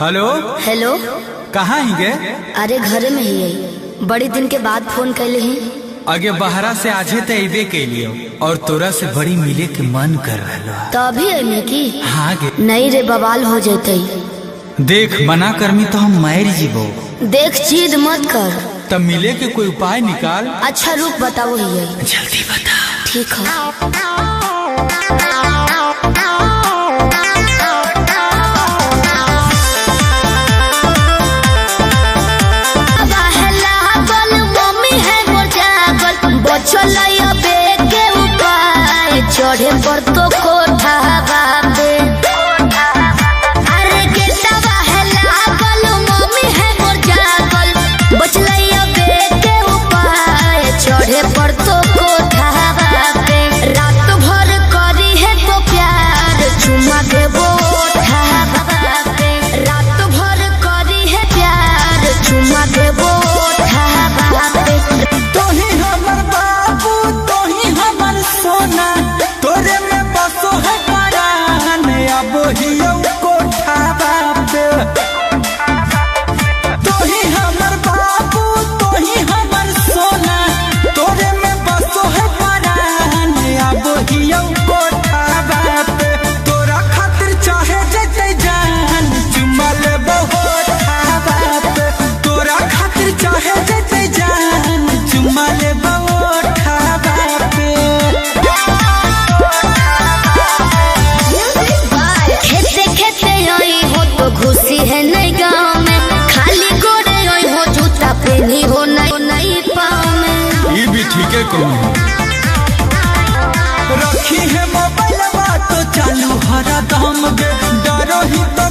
Hello hello. कहाँ ही गे? अरे घर में ही है, बड़ी दिन के बाद फोन कैले ही। आगे बहरा से आजे तो अबे के लिए और तोरा से बड़ी मिले के मन कर रहा। तभी अमे की? हाँ गे। नहीं रे, बवाल हो जाते। देख मना करमी तो हम मर जीवो। देख जिद मत कर। तब मिले के कोई उपाय निकाल। अच्छा रुक बताओ ही है। जल्दी बता। ठीक है। चढ़े पर तो कोठा बाबे, अरे गेटवा है लागल, मम्मी है मोर जागल, बचलैया बेटे उपाय चढ़े पर तो कोठा बाबे। रात भर करी है तो प्यार चुमा के बोठा बाबे, रात भर करी है प्यार चुमा के बोठा बाबे। तो ही हमर बाबू, तो ही हमर सोना, तोरे में बसो है परान, अब हियो कोठा बाबे। तो ही हमर बाबू, तो ही हमर सोना, तोरे में बसो है परान, अब हियो कोठा बाबे। तोरा खातिर चाहे जते जान चुमा लेबो होठा बाबे। तोरा खातिर चाहे जते जान चुमा लेबो होठा बाबे। खुशी है नई गाँव में, खाली गोड़े आई हो, जूता पहनी हो नई पाँव में। ये भी ठीक है कहूँ। रखी है मोबाइल तो चालू हरा दम गे, डरो ही तो